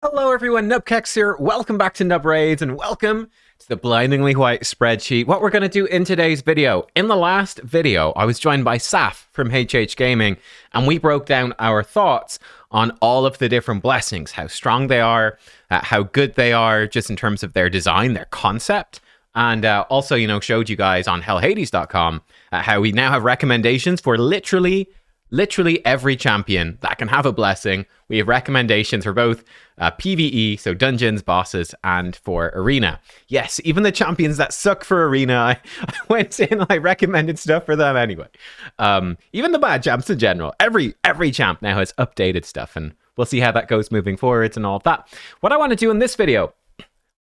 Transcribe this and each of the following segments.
Hello everyone, nubkeks here. Welcome back to Nub Raids and welcome to the blindingly white spreadsheet. What we're going to do in today's video. In the last video, I was joined by Saf from HH Gaming and we broke down our thoughts on all of the different blessings, how strong they are, how good they are just in terms of their design, their concept. And also, showed you guys on hellhades.com how we now have recommendations for literally every champion that can have a blessing. We have recommendations for both PvE, so dungeons, bosses, and for arena. Yes, even the champions that suck for arena, I went in and I recommended stuff for them anyway. Even the bad champs in general. Every champ now has updated stuff, and we'll see how that goes moving forwards and all of that. What I want to do in this video,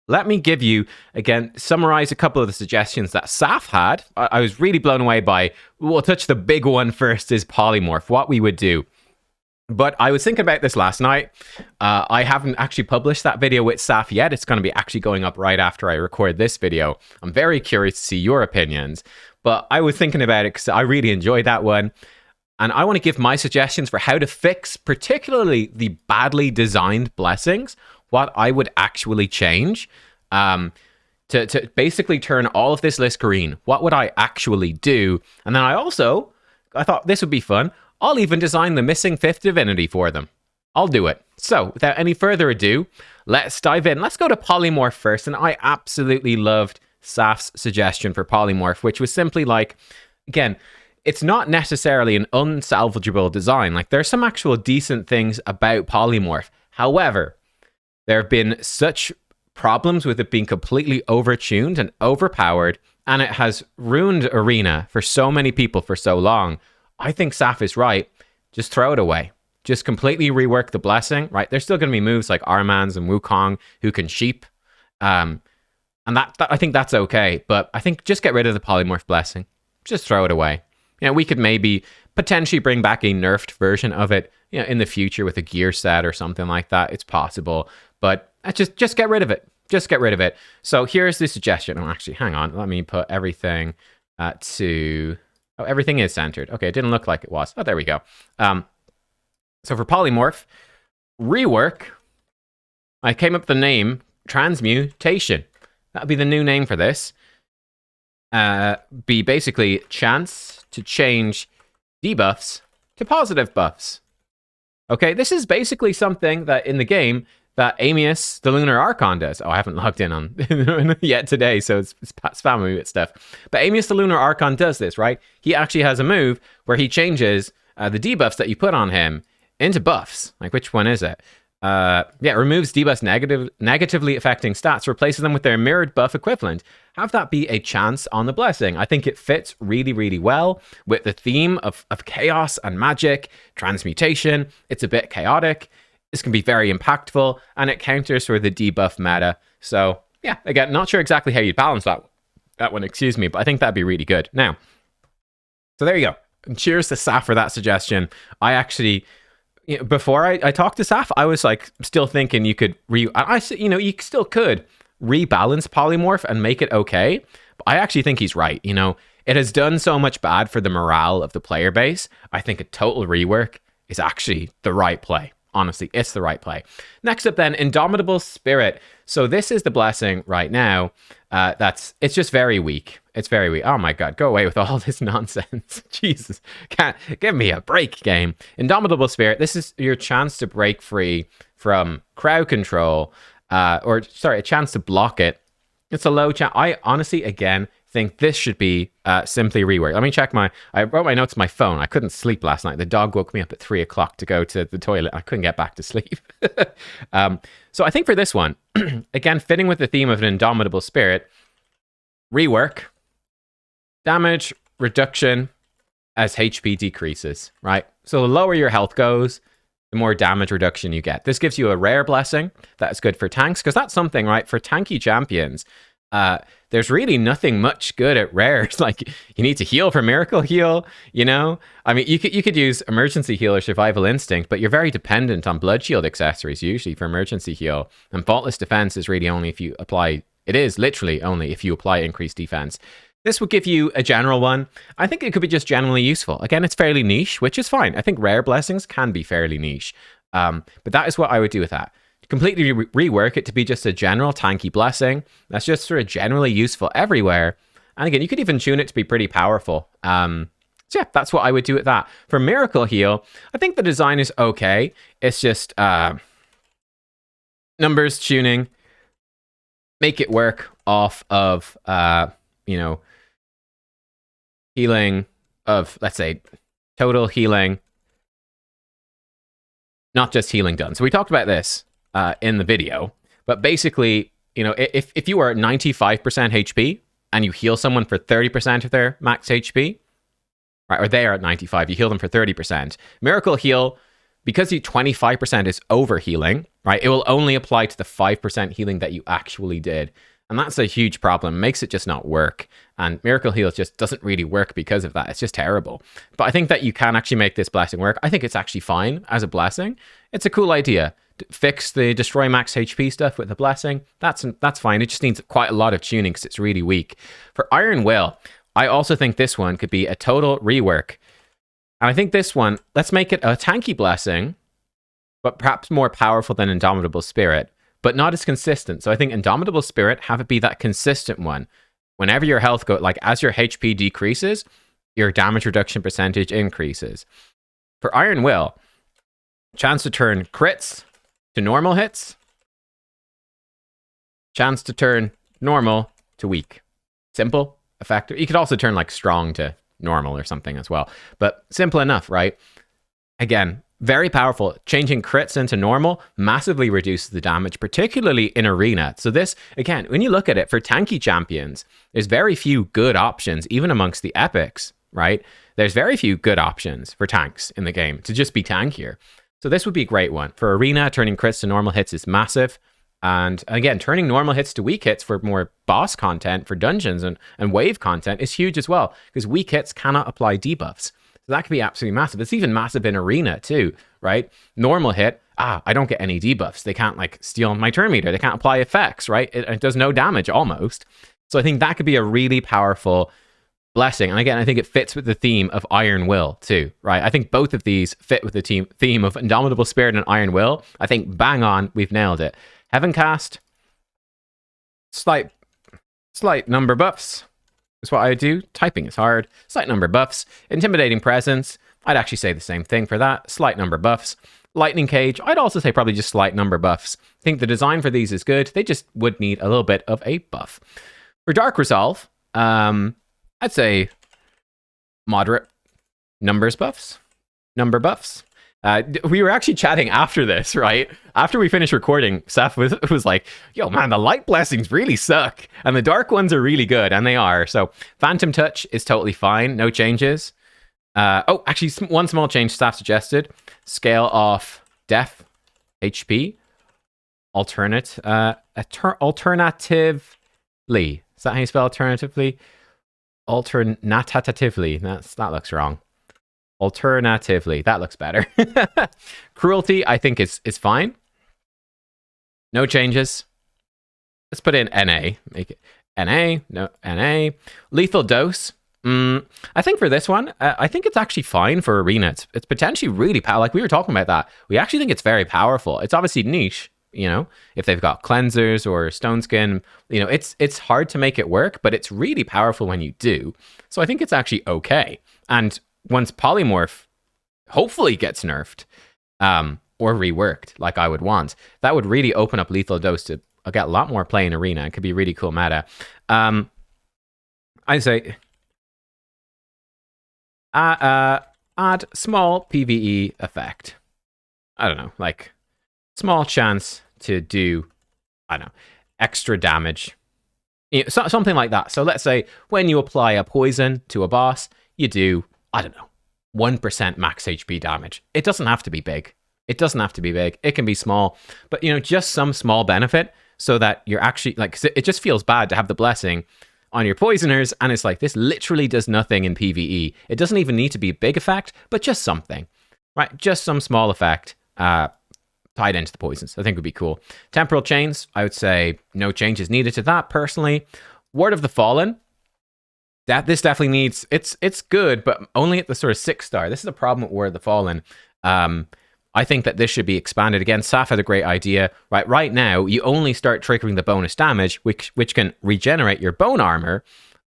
let me give you, again, summarize a couple of the suggestions that Saf had. I was really blown away by, we'll touch the big one first, is Polymorph, what we would do. But I was thinking about this last night. I haven't actually published that video with Saf yet. It's going to be actually going up right after I record this video. I'm very curious to see your opinions. But I was thinking about it because I really enjoyed that one. And I want to give my suggestions for how to fix particularly the badly designed blessings, what I would actually change to basically turn all of this list green. What would I actually do? And then I thought this would be fun. I'll even design the missing fifth divinity for them. I'll do it. So without any further ado, let's dive in. Let's go to Polymorph first. And I absolutely loved Saf's suggestion for Polymorph, which was simply like, again, it's not necessarily an unsalvageable design. Like, there's some actual decent things about Polymorph. However, there have been such problems with it being completely overtuned and overpowered, and it has ruined arena for so many people for so long. I think Saf is right. Just throw it away. Just completely rework the blessing, right? There's still going to be moves like Armans and Wukong who can sheep. And that I think that's okay. But I think just get rid of the Polymorph blessing. Just throw it away. We could maybe potentially bring back a nerfed version of it, in the future with a gear set or something like that. It's possible. But just get rid of it. Just get rid of it. So here's the suggestion. Oh, actually, hang on. Let me put everything to... Oh, everything is centered. Okay, it didn't look like it was. Oh, there we go. So for Polymorph, rework, I came up with the name Transmutation. That'll be the new name for this. Be basically chance to change debuffs to positive buffs. Okay, this is basically something that in the game that Amius, the Lunar Archon, does. Oh, I haven't logged in on yet today, so it's spamming me with stuff. But Amius, the Lunar Archon, does this, right? He actually has a move where he changes the debuffs that you put on him into buffs. Like, which one is it? Removes debuffs negatively affecting stats, replaces them with their mirrored buff equivalent. Have that be a chance on the blessing. I think it fits really, really well with the theme of chaos and magic, transmutation. It's a bit chaotic. This can be very impactful, and it counters for the debuff meta. So, yeah, again, not sure exactly how you'd balance that one, excuse me, but I think that'd be really good. Now, so there you go. And cheers to Saf for that suggestion. I actually... before I talked to Saf, I was like still thinking you could you still could rebalance Polymorph and make it okay. But I actually think he's right. It has done so much bad for the morale of the player base. I think a total rework is actually the right play. Honestly, it's the right play. Next up then, Indomitable Spirit. So this is the blessing right now. It's just very weak. It's very weak. Oh my God, go away with all this nonsense. Jesus, can't give me a break, game. Indomitable Spirit. This is your chance to break free from crowd control, a chance to block it. It's a low chance. I honestly, again, think this should be simply reworked. Let me check I wrote my notes on my phone. I couldn't sleep last night. The dog woke me up at 3 o'clock to go to the toilet. I couldn't get back to sleep. So I think for this one, again, fitting with the theme of an Indomitable Spirit, rework, damage reduction as HP decreases, right? So the lower your health goes, the more damage reduction you get. This gives you a rare blessing that's good for tanks, because that's something, right? For tanky champions, there's really nothing much good at rares. Like, you need to heal for Miracle Heal, I mean, you could use Emergency Heal or Survival Instinct, but you're very dependent on Blood Shield accessories usually for Emergency Heal. And Faultless Defense is really only if you apply... It is literally only if you apply increased defense. This would give you a general one. I think it could be just generally useful. Again, it's fairly niche, which is fine. I think rare blessings can be fairly niche. But that is what I would do with that. completely rework it to be just a general tanky blessing that's just sort of generally useful everywhere. And again, you could even tune it to be pretty powerful. So yeah, that's what I would do with that. For Miracle Heal, I think the design is okay. It's just numbers tuning, make it work off of, you know, healing of, let's say, total healing, not just healing done. So we talked about this in the video, but basically, you know, if you are at 95% HP and you heal someone for 30% of their max HP, right, or they are at 95, you heal them for 30%. Miracle Heal, because 25% is over healing, right, it will only apply to the 5% healing that you actually did. And that's a huge problem. It makes it just not work. And Miracle Heal just doesn't really work because of that. It's just terrible. But I think that you can actually make this blessing work. I think it's actually fine as a blessing. It's a cool idea. Fix the destroy max HP stuff with the blessing. That's fine. It just needs quite a lot of tuning because it's really weak. For Iron Will, I also think this one could be a total rework. And I think this one, let's make it a tanky blessing, but perhaps more powerful than Indomitable Spirit, but not as consistent. So I think Indomitable Spirit, have it be that consistent one. Whenever your health goes, like as your HP decreases, your damage reduction percentage increases. For Iron Will, chance to turn crits to normal hits, chance to turn normal to weak. Simple. Effective. You could also turn like strong to normal or something as well, but simple enough, right? Again, very powerful. Changing crits into normal massively reduces the damage, particularly in arena. So this, again, when you look at it, for tanky champions, there's very few good options, even amongst the epics, right? There's very few good options for tanks in the game to just be tankier. So this would be a great one. For arena, turning crits to normal hits is massive. And again, turning normal hits to weak hits for more boss content, for dungeons and wave content is huge as well, because weak hits cannot apply debuffs. So that could be absolutely massive. It's even massive in arena too, right? Normal hit, I don't get any debuffs. They can't like steal my turn meter. They can't apply effects, right? It does no damage almost. So I think that could be a really powerful blessing. And again, I think it fits with the theme of Iron Will too, right? I think both of these fit with the theme of Indomitable Spirit and Iron Will. I think bang on, we've nailed it. Heaven Cast, slight number buffs is what I do. Typing is hard. Slight number buffs. Intimidating Presence, I'd actually say the same thing for that. Slight number buffs. Lightning Cage, I'd also say probably just slight number buffs. I think the design for these is good. They just would need a little bit of a buff. For Dark Resolve, I'd say moderate numbers buffs. Number buffs. We were actually chatting after this, right? After we finished recording, Seth was like, yo, man, the light blessings really suck. And the dark ones are really good, and they are. So Phantom Touch is totally fine. No changes. Oh, actually, one small change staff suggested. Scale off Death HP. Alternatively. Is that how you spell alternatively? Alternatively. That looks wrong. Alternatively, that looks better. Cruelty, I think is fine. No changes. Let's put in NA. Make it NA. No NA. Lethal Dose. I think for this one, I think it's actually fine for arena. It's potentially really powerful. Like we were talking about that. We actually think it's very powerful. It's obviously niche. You know, if they've got cleansers or stone skin, you know, it's hard to make it work, but it's really powerful when you do. So I think it's actually okay. And once Polymorph hopefully gets nerfed or reworked like I would want, that would really open up Lethal Dose to get a lot more play in arena. It could be really cool meta. I say add small PvE effect. I don't know, like small chance to do, I don't know, extra damage. You know, something like that. So let's say when you apply a poison to a boss, you do, I don't know, 1% max HP damage. It doesn't have to be big. It doesn't have to be big. It can be small, but you know, just some small benefit so that you're actually like, it just feels bad to have the blessing on your poisoners. And it's like, this literally does nothing in PvE. It doesn't even need to be a big effect, but just something, right? Just some small effect tied into the poisons. I think would be cool. Temporal Chains, I would say no changes needed to that personally. Word of the Fallen, this definitely needs, it's good, but only at the sort of 6-star. This is a problem with Word of the Fallen. I I think that this should be expanded. Again, Saf had a great idea. Right now, you only start triggering the bonus damage, which can regenerate your bone armor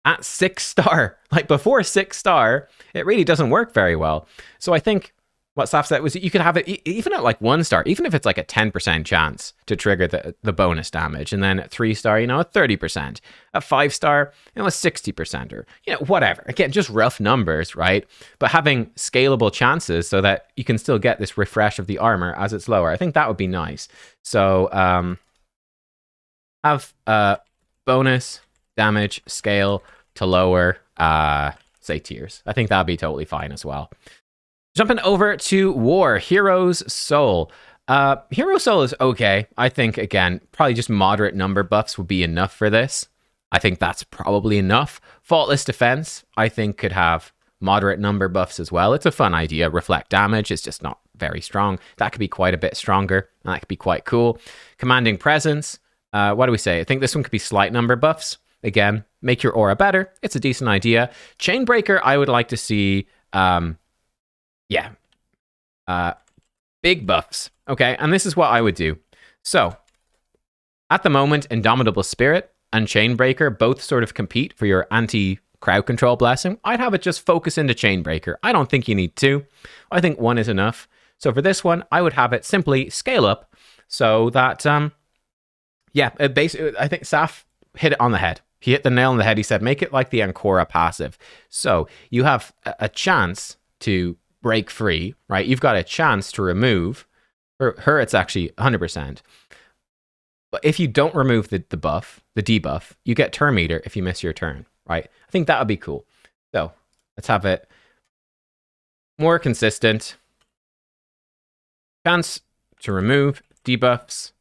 at 6-star. Like before 6-star, it really doesn't work very well. So I think what Saf said was you could have it even at like 1-star, even if it's like a 10% chance to trigger the bonus damage. And then at 3-star, you know, a 30%. At 5-star, you know, a 60%, or, you know, whatever. Again, just rough numbers, right? But having scalable chances so that you can still get this refresh of the armor as it's lower. I think that would be nice. So have bonus damage scale to lower, say, tiers. I think that'd be totally fine as well. Jumping over to War, Hero's Soul. Hero Soul is okay. I think, again, probably just moderate number buffs would be enough for this. I think that's probably enough. Faultless Defense, I think, could have moderate number buffs as well. It's a fun idea. Reflect Damage is just not very strong. That could be quite a bit stronger. That could be quite cool. Commanding Presence. What do we say? I think this one could be slight number buffs. Again, make your aura better. It's a decent idea. Chainbreaker, I would like to see... big buffs. Okay, and this is what I would do. So, at the moment, Indomitable Spirit and Chainbreaker both sort of compete for your anti-crowd control blessing. I'd have it just focus into Chainbreaker. I don't think you need 2. I think 1 is enough. So for this one, I would have it simply scale up so that, basically, I think Saf hit it on the head. He hit the nail on the head. He said, make it like the Ancora passive. So you have a chance to break free, right? You've got a chance to remove. For her, it's actually 100%. But if you don't remove the buff, the debuff, you get turn meter if you miss your turn, right? I think that would be cool. So let's have it more consistent. Chance to remove debuffs.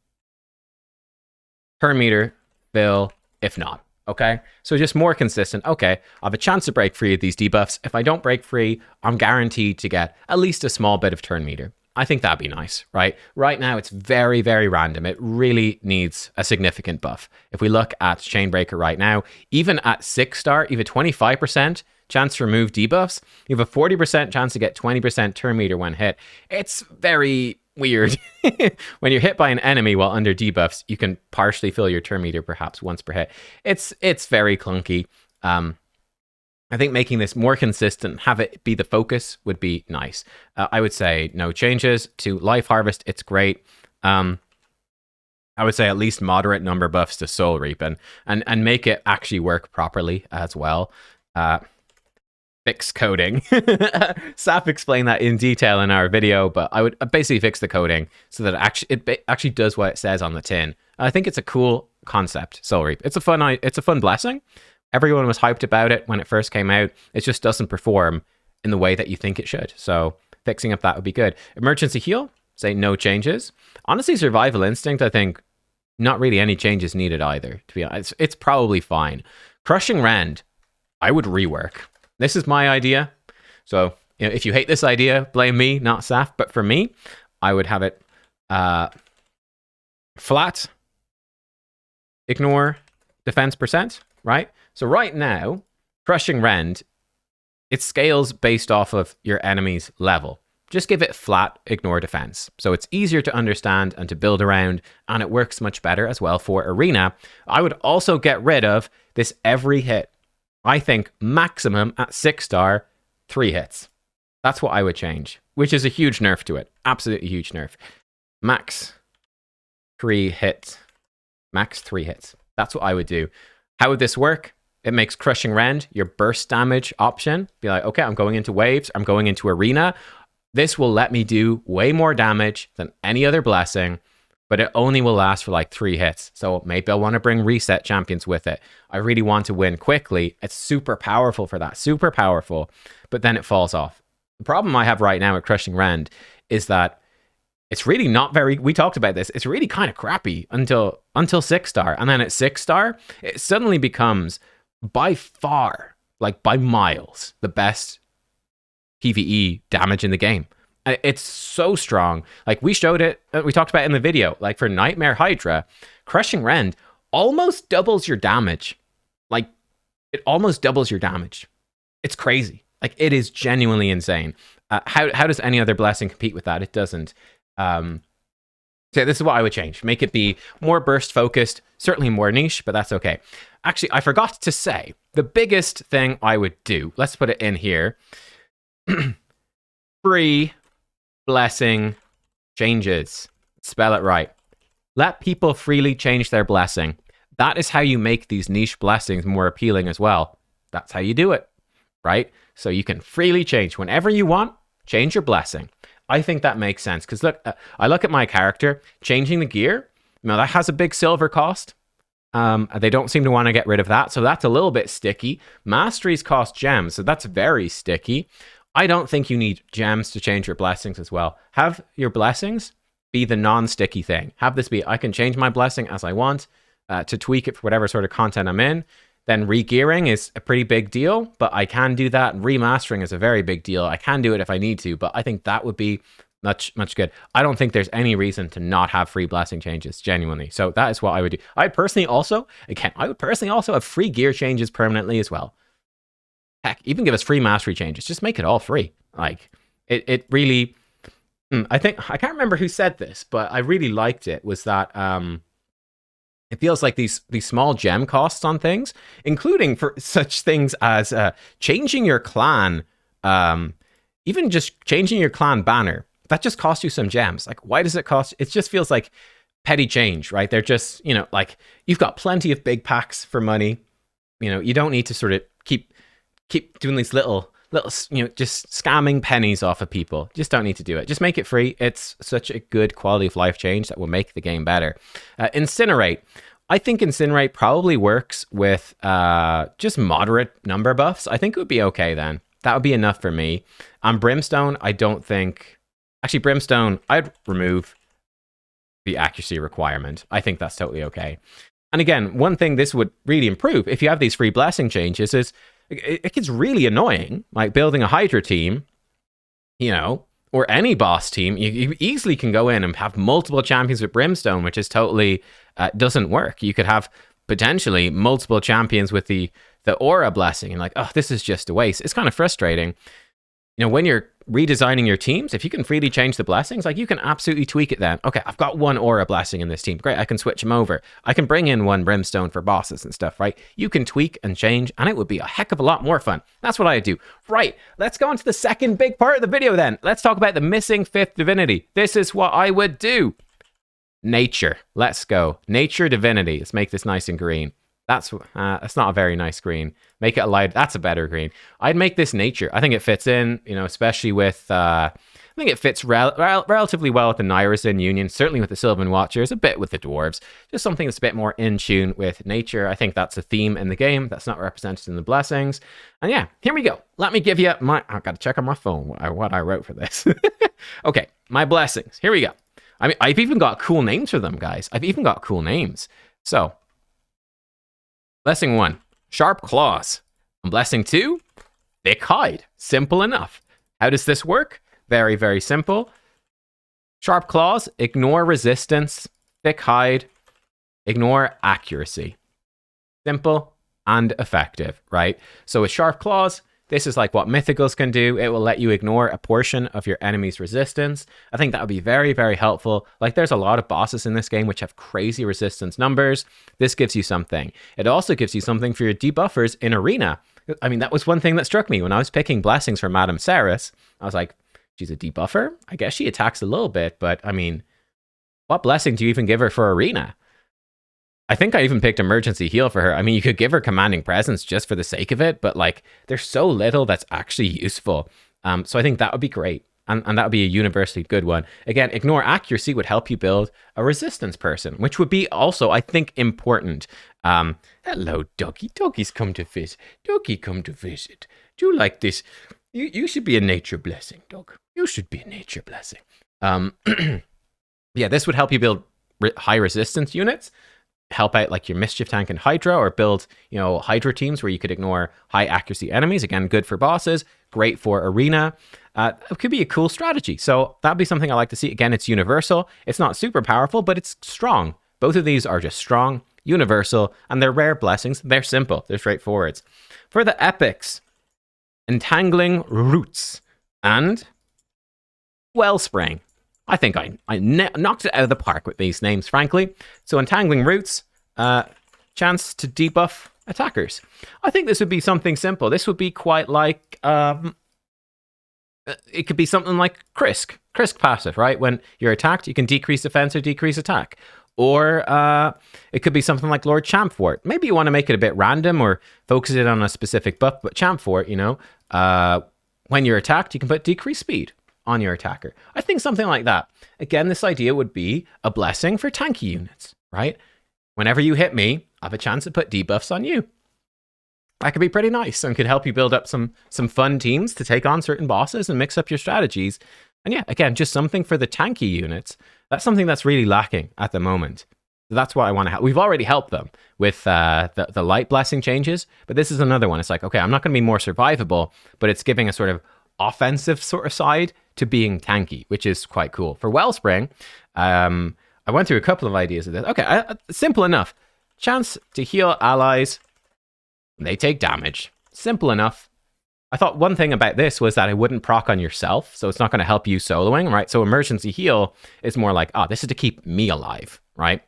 Turn meter, fill, if not. Okay, so just more consistent. Okay, I have a chance to break free of these debuffs. If I don't break free, I'm guaranteed to get at least a small bit of turn meter. I think that'd be nice, right? Right now, it's very, very random. It really needs a significant buff. If we look at Chainbreaker right now, even at 6-star, you have a 25% chance to remove debuffs. You have a 40% chance to get 20% turn meter when hit. It's very weird. When you're hit by an enemy while under debuffs, you can partially fill your turn meter perhaps once per hit. It's very clunky. I think making this more consistent, have it be the focus, would be nice. I would say no changes to Life Harvest. It's great. I would say at least moderate number buffs to Soul Reap and make it actually work properly as well. Fix coding. Saf explained that in detail in our video, but I would basically fix the coding so that it actually does what it says on the tin. I think it's a cool concept, Soul Reap. It's a fun blessing. Everyone was hyped about it when it first came out. It just doesn't perform in the way that you think it should. So fixing up that would be good. Emergency Heal, say no changes. Honestly, Survival Instinct, I think not really any changes needed either, to be honest. It's probably fine. Crushing Rend, I would rework. This is my idea. So if you hate this idea, blame me, not Saf. But for me, I would have it flat, ignore defense percent, right? So right now, Crushing Rend, it scales based off of your enemy's level. Just give it flat, ignore defense. So it's easier to understand and to build around, and it works much better as well for Arena. I would also get rid of this every hit. I think maximum at 6-star, 3 hits. That's what I would change, which is a huge nerf to it. Absolutely huge nerf. Max 3 hits. Max 3 hits. That's what I would do. How would this work? It makes Crushing Rend your burst damage option. Be like, okay, I'm going into waves. I'm going into Arena. This will let me do way more damage than any other blessing, but it only will last for like 3 hits. So maybe I want to bring reset champions with it. I really want to win quickly. It's super powerful for that. Super powerful. But then it falls off. The problem I have right now with Crushing Rend is that it's really not very... We talked about this. It's really kind of crappy until 6-star. And then at 6-star, it suddenly becomes by far, like by miles, the best PvE damage in the game. It's so strong. Like we showed it, we talked about it in the video, like for Nightmare Hydra, Crushing Rend almost doubles your damage. Like it almost doubles your damage. It's crazy. Like it is genuinely insane. How does any other blessing compete with that? It doesn't. So this is what I would change. Make it be more burst focused, certainly more niche, but that's okay. Actually, I forgot to say the biggest thing I would do. Let's put it in here. Free blessing changes. Spell it right. Let people freely change their blessing. That is how you make these niche blessings more appealing as well. That's how you do it, right? So you can freely change whenever you want, change your blessing. I think that makes sense because look, I look at my character, changing the gear, that has a big silver cost. They don't seem to want to get rid of that, so that's a little bit sticky. Masteries cost gems, so that's very sticky. I don't think you need gems to change your blessings as well. Have your blessings be the non-sticky thing. Have this be, I can change my blessing as I want to tweak it for whatever sort of content I'm in. Then re-gearing is a pretty big deal, but I can do that. Remastering is a very big deal. I can do it if I need to, but I think that would be much good. I don't think there's any reason to not have free blessing changes, genuinely. So that is what I would do. I would personally also have free gear changes permanently as well. Heck, even give us free mastery changes. Just make it all free. Like, it really... I can't remember who said this, but I really liked it, was that... it feels like these small gem costs on things, including for such things as changing your clan, even just changing your clan banner. That just costs you some gems. Like, why does it cost? It just feels like petty change, right? They're just, like, you've got plenty of big packs for money. You don't need to sort of keep doing these little, just scamming pennies off of people. Just don't need to do it. Just make it free. It's such a good quality of life change that will make the game better. Incinerate. I think Incinerate probably works with just moderate number buffs. I think it would be okay then. That would be enough for me. Brimstone, I don't think... Actually, Brimstone, I'd remove the accuracy requirement. I think that's totally okay. And again, one thing this would really improve, if you have these free blessing changes, is it gets really annoying, like building a Hydra team, or any boss team. You easily can go in and have multiple champions with Brimstone, which is totally doesn't work. You could have potentially multiple champions with the aura blessing, and like, oh, this is just a waste. It's kind of frustrating. When you're redesigning your teams, if you can freely change the blessings, like, you can absolutely tweak it then. Okay, I've got one aura blessing in this team. Great, I can switch them over. I can bring in one brimstone for bosses and stuff, right? You can tweak and change, and it would be a heck of a lot more fun. That's what I do. Right, let's go on to the second big part of the video then. Let's talk about the missing fifth divinity. This is what I would do. Nature. Let's go. Nature divinity. Let's make this nice and green. That's not a very nice green. Make it a light. That's a better green. I'd make this nature. I think it fits in, especially with... I think it fits relatively well with the Nyrison Union, certainly with the Sylvan Watchers, a bit with the Dwarves. Just something that's a bit more in tune with nature. I think that's a theme in the game that's not represented in the blessings. And yeah, here we go. Let me give you my... I've got to check on my phone what I wrote for this. Okay, my blessings. Here we go. I mean, I've even got cool names for them, guys. I've even got cool names. So... Blessing 1, Sharp Claws. And Blessing 2, Thick Hide. Simple enough. How does this work? Very, very simple. Sharp Claws, ignore resistance. Thick Hide, ignore accuracy. Simple and effective, right? So with Sharp Claws, this is like what Mythicals can do. It will let you ignore a portion of your enemy's resistance. I think that would be very, very helpful. Like, there's a lot of bosses in this game which have crazy resistance numbers. This gives you something. It also gives you something for your debuffers in Arena. I mean, that was one thing that struck me when I was picking blessings for Madame Ceres. I was like, she's a debuffer? I guess she attacks a little bit, but I mean, what blessing do you even give her for Arena? I think I even picked Emergency Heal for her. I mean, you could give her Commanding Presence just for the sake of it, but like, there's so little that's actually useful. So I think that would be great. And that would be a universally good one. Again, ignore accuracy would help you build a resistance person, which would be also, I think, important. Hello, Doggy. Doggy's come to visit. Doggy come to visit. Do you like this? You should be a nature blessing, dog. You should be a nature blessing. Yeah, this would help you build high resistance units. Help out like your Mischief Tank and Hydra, or build, Hydra teams where you could ignore high accuracy enemies. Again, good for bosses, great for Arena. It could be a cool strategy. So that'd be something I like to see. Again, it's universal. It's not super powerful, but it's strong. Both of these are just strong, universal, and they're rare blessings. They're simple. They're straightforward. For the epics, Entangling Roots and Wellspring. I think I knocked it out of the park with these names, frankly. So Entangling Roots, chance to debuff attackers. I think this would be something simple. This would be quite like, it could be something like Krisk passive, right? When you're attacked, you can decrease defense or decrease attack. Or it could be something like Lord Champfort. Maybe you want to make it a bit random or focus it on a specific buff, but Champfort, you know, when you're attacked, you can put decreased speed on your attacker. I think something like that. Again, this idea would be a blessing for tanky units, right? Whenever you hit me, I have a chance to put debuffs on you. That could be pretty nice and could help you build up some fun teams to take on certain bosses and mix up your strategies. And yeah, again, just something for the tanky units. That's something that's really lacking at the moment. So that's what I want to help. We've already helped them with the light blessing changes, but this is another one. It's like, okay, I'm not going to be more survivable, but it's giving a sort of offensive sort of side to being tanky, which is quite cool. For Wellspring, I went through a couple of ideas of this. Okay, simple enough. Chance to heal allies when they take damage. Simple enough. I thought one thing about this was that it wouldn't proc on yourself, so it's not going to help you soloing, right? So emergency heal is more like, this is to keep me alive, right?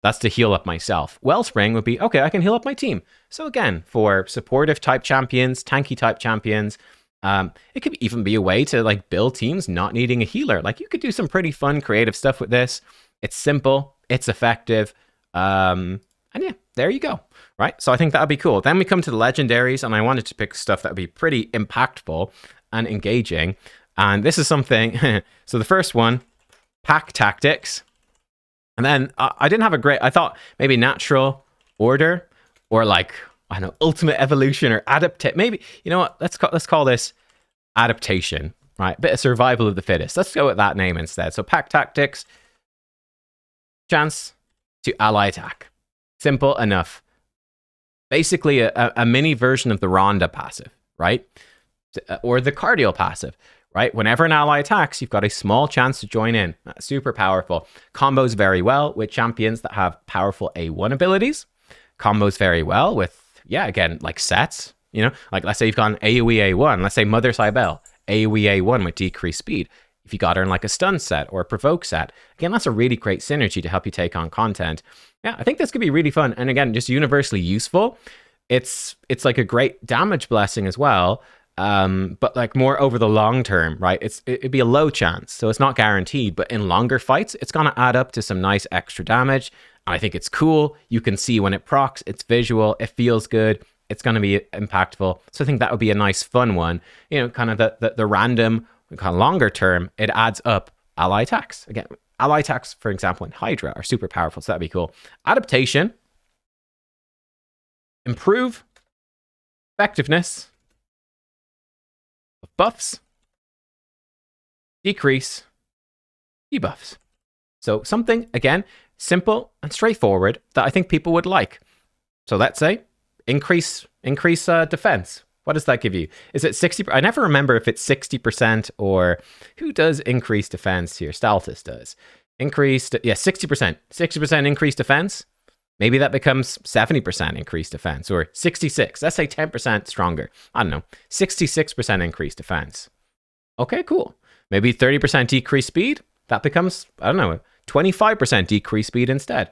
That's to heal up myself. Wellspring would be, okay, I can heal up my team. So again, for supportive type champions, tanky type champions, it could even be a way to like build teams not needing a healer. Like you could do some pretty fun creative stuff with this. It's simple, it's effective, and yeah, there you go. Right, so I think that would be cool. Then we come to the legendaries, and I wanted to pick stuff that would be pretty impactful and engaging. And this is something, so the first one, pack tactics. And then I didn't have a great, I thought maybe natural order, or like, I don't know, ultimate evolution or adapt. Maybe, you know what, let's call this adaptation, right? Bit of survival of the fittest. Let's go with that name instead. So pack tactics, chance to ally attack. Simple enough. Basically a mini version of the Rhonda passive, right? Or the Cardial passive, right? Whenever an ally attacks, you've got a small chance to join in. That's super powerful. Combos very well with champions that have powerful A1 abilities. Combos very well with, yeah, again, like sets, you know? Like let's say you've got an AoE A1. Let's say Mother Cybele, AoE A1 with decreased speed. If you got her in like a stun set or a provoke set, again, that's a really great synergy to help you take on content. Yeah, I think this could be really fun. And again, just universally useful. It's like a great damage blessing as well, but like more over the long term, right? It'd be a low chance, so it's not guaranteed, but in longer fights, it's going to add up to some nice extra damage. And I think it's cool. You can see when it procs, it's visual, it feels good, it's going to be impactful. So I think that would be a nice fun one. You know, kind of the random, kind of longer term, it adds up ally attacks. Again, ally attacks, for example, in Hydra are super powerful, so that'd be cool. Adaptation. Improve effectiveness of buffs. Decrease debuffs. So something, again, simple and straightforward that I think people would like. So let's say increase defense. What does that give you? Is it 60? I never remember if it's 60% or who does increase defense here. Staltis does. Increased, yeah, 60%. 60% increased defense. Maybe that becomes 70% increased defense or 66. Let's say 10% stronger. I don't know. 66% increased defense. Okay, cool. Maybe 30% decreased speed. That becomes, I don't know, 25% decreased speed instead.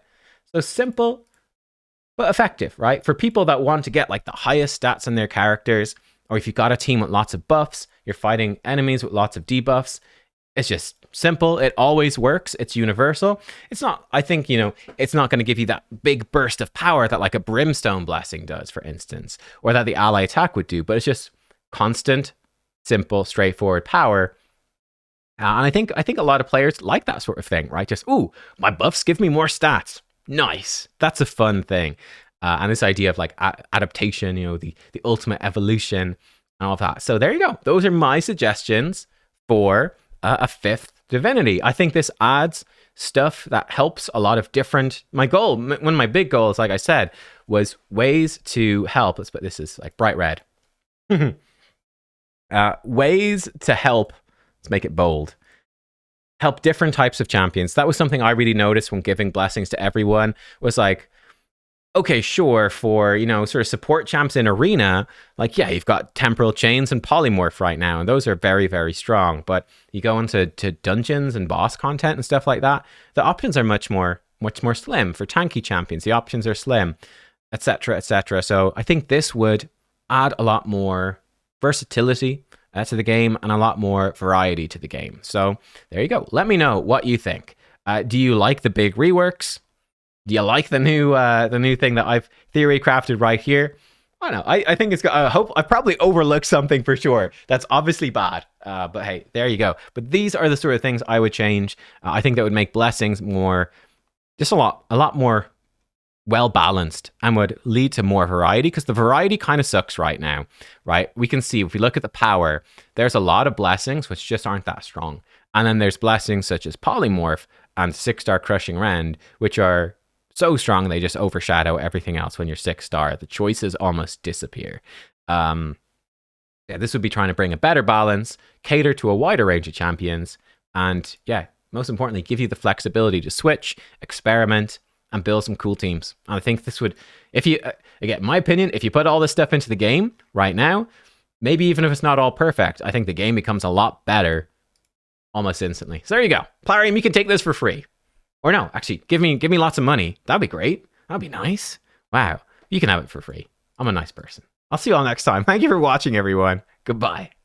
So simple, but effective, right? For people that want to get like the highest stats in their characters, or if you've got a team with lots of buffs, you're fighting enemies with lots of debuffs, it's just simple. It always works. It's universal. It's not, I think, you know, it's not going to give you that big burst of power that like a Brimstone Blessing does, for instance, or that the ally attack would do, but it's just constant, simple, straightforward power. And I think a lot of players like that sort of thing, right? Just, ooh, my buffs give me more stats. Nice. That's a fun thing. And this idea of like adaptation, you know, the ultimate evolution and all of that. So there you go. Those are my suggestions for a fifth divinity. I think this adds stuff that helps a lot of different. My goal, one of my big goals, like I said, was ways to help. Let's put this as like bright red. Ways to help. Let's make it bold. Help different types of champions. That was something I really noticed when giving blessings to everyone, was like, okay, sure, for, you know, sort of support champs in Arena, like, yeah, you've got Temporal Chains and Polymorph right now, and those are very, very strong. But you go into dungeons and boss content and stuff like that, the options are much more slim. For tanky champions, the options are slim, etc., etc. So I think this would add a lot more versatility to the game and a lot more variety to the game. So there you go. Let me know what you think. Do you like the big reworks? Do you like the new thing that I've theory crafted right here? I don't know. I think it's got. I hope I probably overlooked something for sure. That's obviously bad. But hey, there you go. But these are the sort of things I would change. I think that would make blessings more, just a lot more well balanced, and would lead to more variety, because the variety kind of sucks right now, right? We can see if we look at the power, there's a lot of blessings which just aren't that strong, and then there's blessings such as Polymorph and 6-star Crushing Rend, which are so strong they just overshadow everything else. When you're 6-star, the choices almost disappear. Yeah, this would be trying to bring a better balance, cater to a wider range of champions, and yeah, most importantly, give you the flexibility to switch, experiment, and build some cool teams. And I think this would, if you, again, my opinion, if you put all this stuff into the game right now, maybe even if it's not all perfect, I think the game becomes a lot better almost instantly. So there you go. Plarium, you can take this for free. Or no, actually, give me lots of money. That'd be great. That'd be nice. Wow. You can have it for free. I'm a nice person. I'll see you all next time. Thank you for watching, everyone. Goodbye.